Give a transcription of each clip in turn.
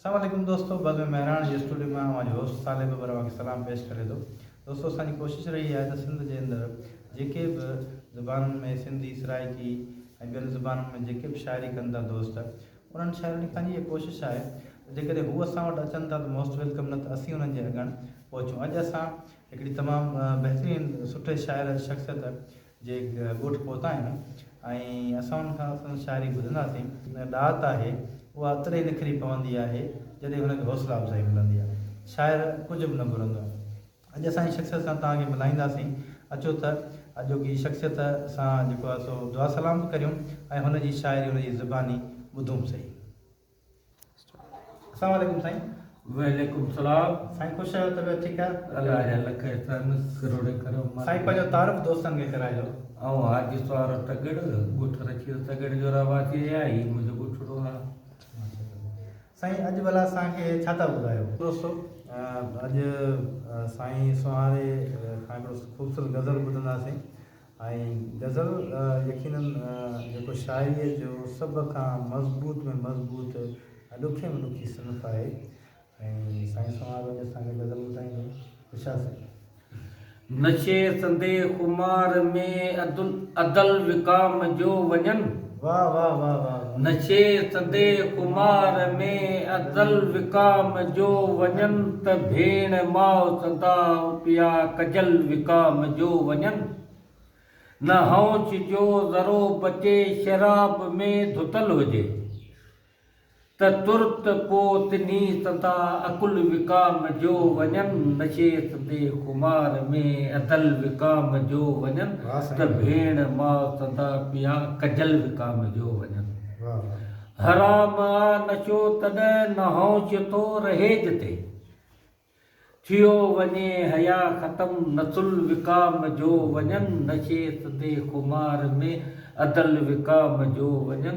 अस्सलाम वालेकुम दोस्तों, बस मैं मेहरान जे स्टूडियो में हमारे होस्ट साले बबर के सलाम पेश करे थो। दोस्तों असांजी कोशिश रही है त सिंध के अंदर जेके भी ज़ुबान में सिंधी सराइकी ऐं ॿियनि ज़ुबानुनि में जेके भी शाइरी कनि था दोस्त, उन्हनि शाइरनि खां इहा कोशिश आहे जेकॾहिं हू असां वटि अचनि था त मोस्ट वेलकम, न त असीं उन्हनि जे अॻण पहुचूं। अॼु असां हिकिड़ी तमामु बहितरीनु सुठे शाइर शख़्सियत जे ॻोठ पहुता आहियूं ऐं असां उन्हनि खां शाइरी ॿुधंदासीं। ॾात आहे उहा अतरे निकिरी पवंदी आहे जॾहिं हुनखे हौसला अफ़ज़ाई मिलंदी आहे। शाइर कुझु बि न घुरंदो आहे। अॼु असांजी शख़्सियत सां तव्हांखे मिलाईंदासीं। अचो त अॼोकी शख़्सियत सां जेको आहे सो दुआ सलाम बि करियूं ऐं हुनजी शाइरी हुनजी ज़ुबानी ॿुधूं सही। अस्सलाम वालेकुम साईं। वालेकुम सलाम। साईं ख़ुशि आहियो? तबियत ठीकु आहे? अल्लाह जा लख एहसान करोड़े करम। साईं पंहिंजो तारीफ़ दोस्तनि खे कराइजो। ऐं हाजी सवार तगड़ ॻोठ रखी तगड़ जो रवासी आहे, ही मुंहिंजो ॻोठड़ो आहे। साईं अॼु भला असांखे छा था ॿुधायो? दोस्तों अॼु साईं सुहारे खां हिकिड़ो ख़ूबसूरत गज़ल ॿुधंदासीं ऐं गज़ल यकीनन जेको शाइरीअ जो सभ खां मज़बूत में मज़बूत ॾुखे में ॾुखी सिनफ़ आहे ऐं साईं सुहारो अॼु असांखे गज़ल ॿुधाईंदो। ख़ुशासी नशे संदे खुमार में अदल विकाम जो वञनि। वाह वाह वाह वाह। नशे संदे खुमार में अदल विकाम जो वञनि त भेण माउ सदा पिया कजल विकाम जो वञनि। न हौच जो ज़रो बचे शराब में धुतल हुजे त तुर्त पोतनी सदा अकुल विकाम जो वञनि। नशे सदे खुमार में अदल विकाम जो वञनि त भेण माउ सदा पिया कजल विकाम जो वञनि। हराम आ नशो तॾहिं न हौच तो रहेज ते थियो वञे हया ख़तम नसुल विकाम जो वञनि। नशे सदे खुमार में अदल विकाम जो वञनि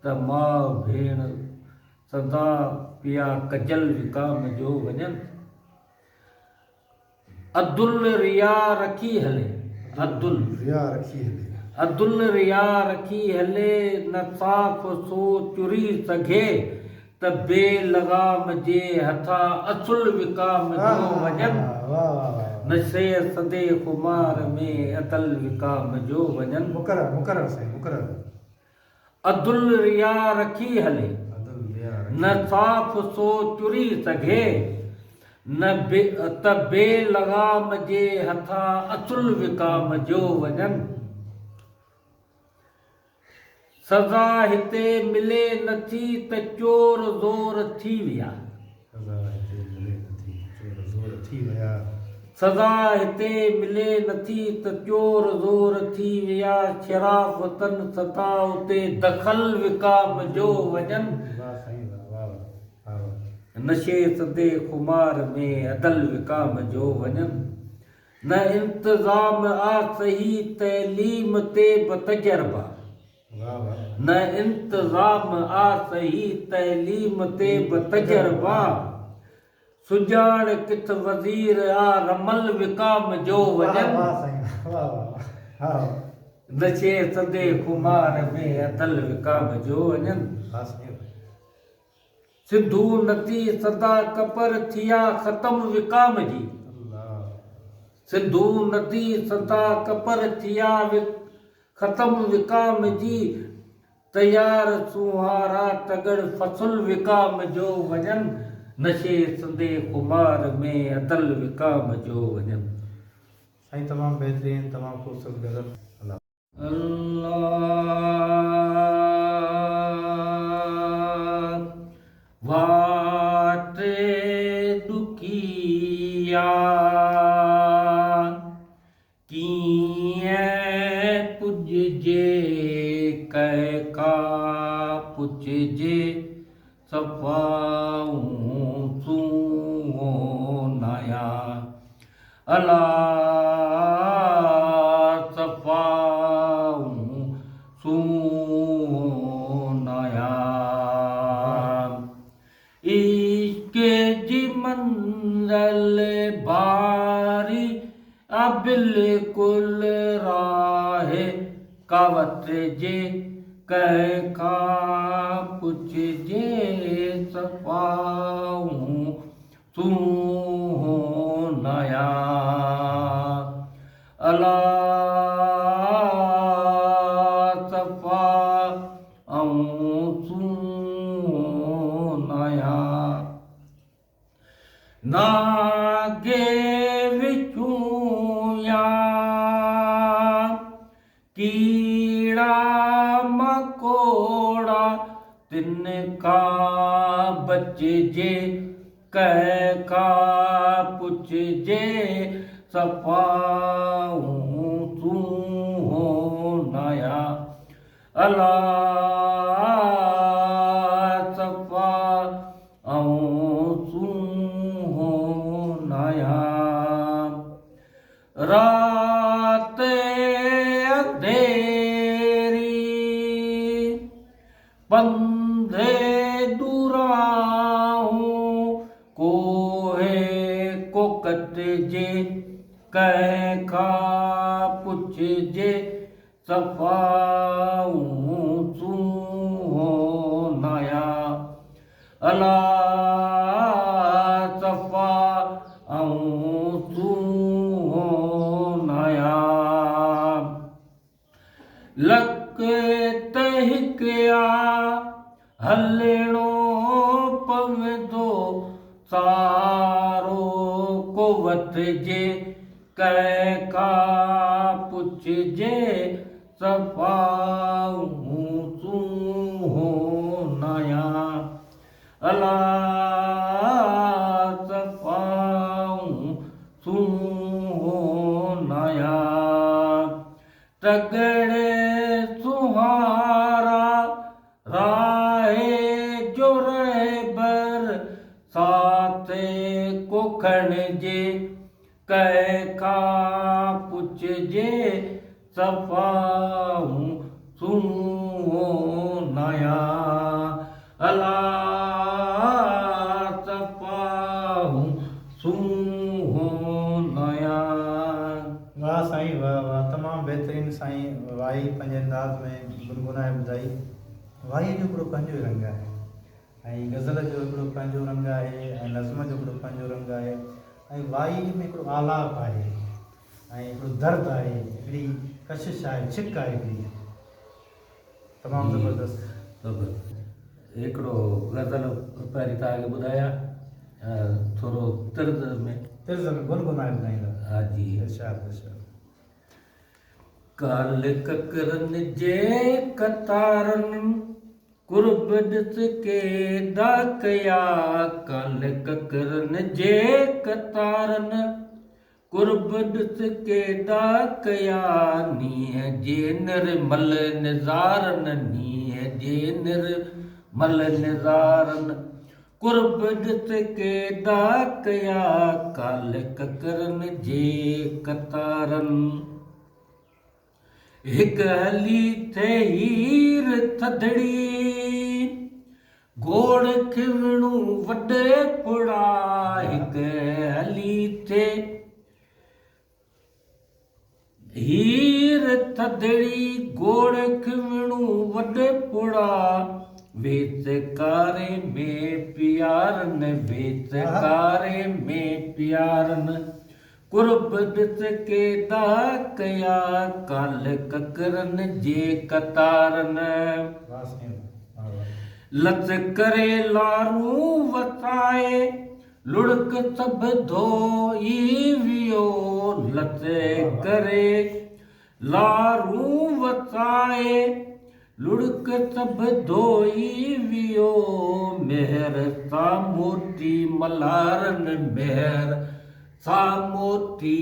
त माउ भेण सदा पिया कजल विकाम जो वञनि। अदुल रिया रखी हले, अदुल रिया रखी हले न साफ़ सो चुरी सघे त बे लगाम जे हथा असुल विकाम जो वञनि। नशे सदे खुमार में अदल विकाम जो वञनि। अदुल रिया रखी हले न साफ़ सो चुरी सघे त बे लगाम जे हथा असुल विकाम जो वञनि। सज़ा हिते मिले नथी त चोर ज़ोर थी विया। सज़ा हिते मिले नथी त चोर ज़ोर थी विया। शराफ़तन सदा उते दख़ल विकाम जो वञनि। नशे सदे खुमार में अदल विकाम जो वञनि। न इंतज़ाम आ सही तैलीम ते बतजरबा। न इंतज़ाम आ सही तैलीम ते बतजरबा। सुजान किथ वज़ीर आ रमल विकाम जो वञनि। नशे सदे खुमार में अदल विकाम जो वञनि। सिंधू नदी सदा कपर थिया ख़त्म विकाम जी। सिंधू नदी सदा कपर थिया ख़त्म विकाम जी। तयार सुहारा तगड़ फसुल विकाम जो वञनि। नशे सदे खुमार में अदल विकाम जो वञनि। साईं तमामु बहितरीन, तमामु ख़ूबसूरत गज़ल। वाटे दुखिया कीअं पुॼजे कंहिंका पुॼजे सफ़ाऊं सुहिणा अला सफ़ाऊं सुहिणा। इश्क़ जी मंज़िल बारी बिल्कुल राह कावत जे कंहिंका पुॼजे सफ़ा सफाऊं तू नया अला सफाऊं तू नया नागे विचूं या कीड़ा मकोड़ा तिनका बचजे कह का पुछजे सफाऊं तू नया अला सफाऊं तू नया रात अंधेरी पंधे दुराहूं कोहे को कतजे कह का पुछजे सफाऊं तू नया अला सफाऊं तू नया लक तहिकया हलणो पवंदो सारो को वठजे कह का पुछजे सफाऊं तू नया अला सफाऊं तू नया तगड़े सुहारा राहे जो रहबर साथे को खणजे कह का पुछजे सफाऊं तू नया अला सफाऊं तू नया। वाह साईं वाह वाह, तमामु बहितरीनु साईं वाई पंहिंजे अंदाज़ में गुनगुनाए ॿुधाई। वाईअ जो हिकिड़ो पंहिंजो ई रंग आहे ऐं गज़ल जो हिकिड़ो पंहिंजो रंग आहे ऐं नज़्म जो हिकिड़ो पंहिंजो रंग आहे ऐं वाई में हिकिड़ो आलाप आहे ऐं हिकिड़ो दर्द आहे, हिकिड़ी कशिश आहे, छिक आहे हिकिड़ी, तमामु ज़बरदस्त। हिकिड़ो गज़ल पहिरीं तव्हांखे ॿुधाया थोरो तिर्ज़ में गुनगुनाए ॿुधाईंदा। हा जी इरशाद इरशाद। काल ककरन जे कतारन कुर्ब ॾिस के दाकया काल ककरन जे कतारन कुर्ब ॾिस के दाकया नीह जे निर्मल निज़ारन नीह जे निर्मल निज़ारन कुर्ब ॾिस के दाकया काल ककरन जे कतारन हिक हली थे हीर थधड़ी घोड़ खिवणू वॾे पुड़ा हिक हली थे हीर थधड़ी घोड़ खिवणू वॾे पुड़ा वेच कारे में प्यारन वेच कारे में प्यारन कुर्ब ॾिस के दाकया काल ककरन जे कतारन लच करे लारू वसाए लुढ़क सभ धोई वियो लच करे लारू वसाए लुढ़क सभ धोई वियो मेहर सां मोती मल्हारन मेहर सां मोती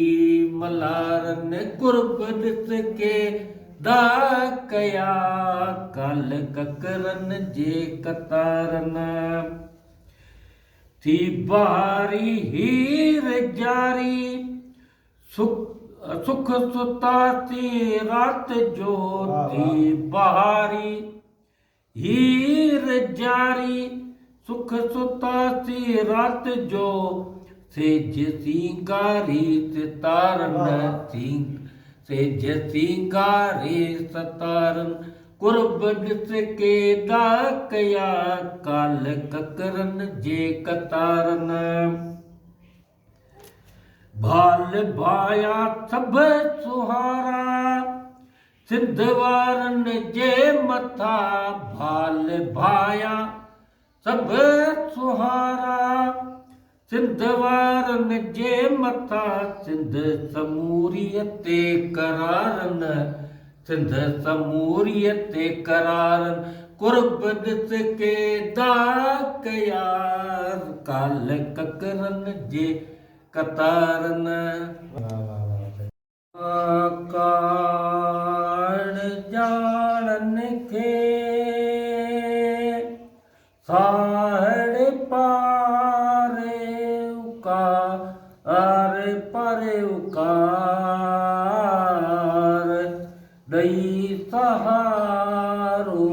मल्हारन कुर्ब ॾिस के दाकया काल ककरन जे कतारन थी बहारी हीर जारी सुख सुताती रात जो थी बहारी हीर जारी सुख सुताती रात जो सेज सिंगारी सितारन सेज सिंगारी सतारन कुर्ब ॾिस के दा कया काल ककरन जे कतारन भाल भाया सभ सुहारा सिंध वारनि जे मथा भाल भाया सभ सुहारा सिंध वारनि जे मथा सिंध समूरीअ ते करारन सिंध समूरीअ ते करारन कुर्ब ॾिस के दा कया काल ककरन जे कतारन काण जाणन खे साहड़ पारे उकार परे उकार ॾई सहारो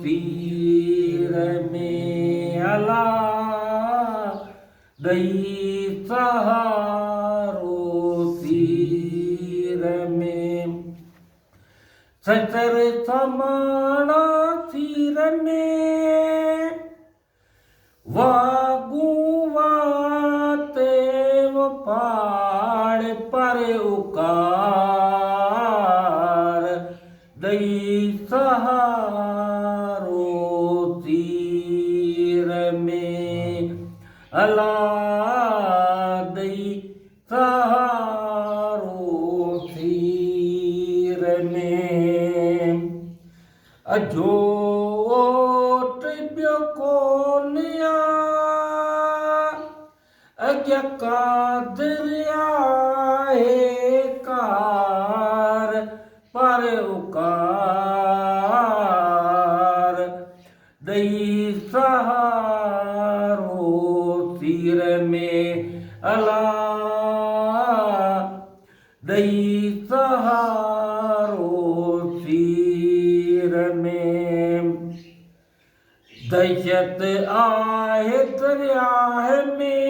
तीर में अला ॾई सहारो तीर में सचर समाना तीर में वागू वाते वो पाड़ पर उकार दई सहारो तीर में अला दई सहारो तीर में अजोट ॿियो कोन्या अॻियां कादिर आहे कार पर उकार ॾई सहारो तीर में अला ॾई सहारो तीर में दहशत आहे दरिया में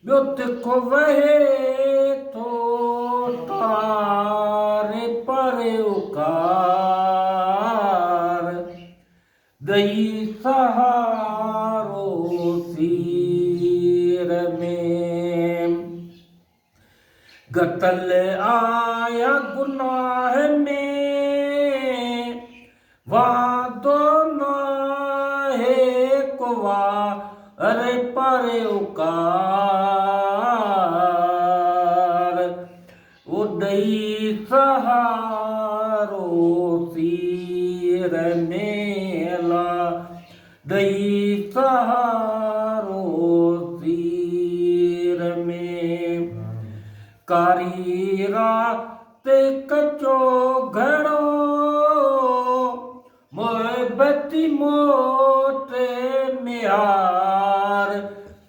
ॿियो तिखो वहे थो तार पर उकार ॾई सहारो तीर में गतल आया गुनाह में वादो नाहे को वार पर उकार उॾई सहारो तीर में अला ॾई सहारो तीर में कारी रात कचो घड़ो मोहबती मोट मियार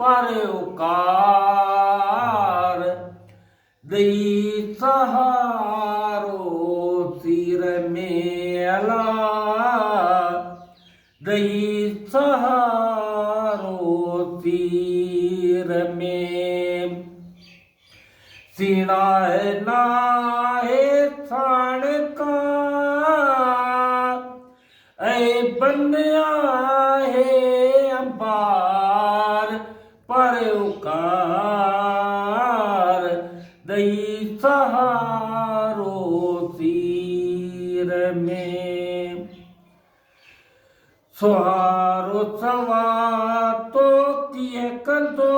पर उकार ॾई सहारो तीर में अला ॾई सहारो तीर में सीना है नाहे थान का ऐ बनिया है अंबार पर उकार ॾई सहारो तीर में सुहारो सवा तो कीअं कंदो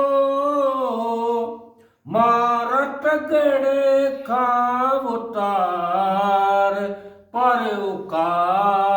मारा टगड़े खां उतार पर उकार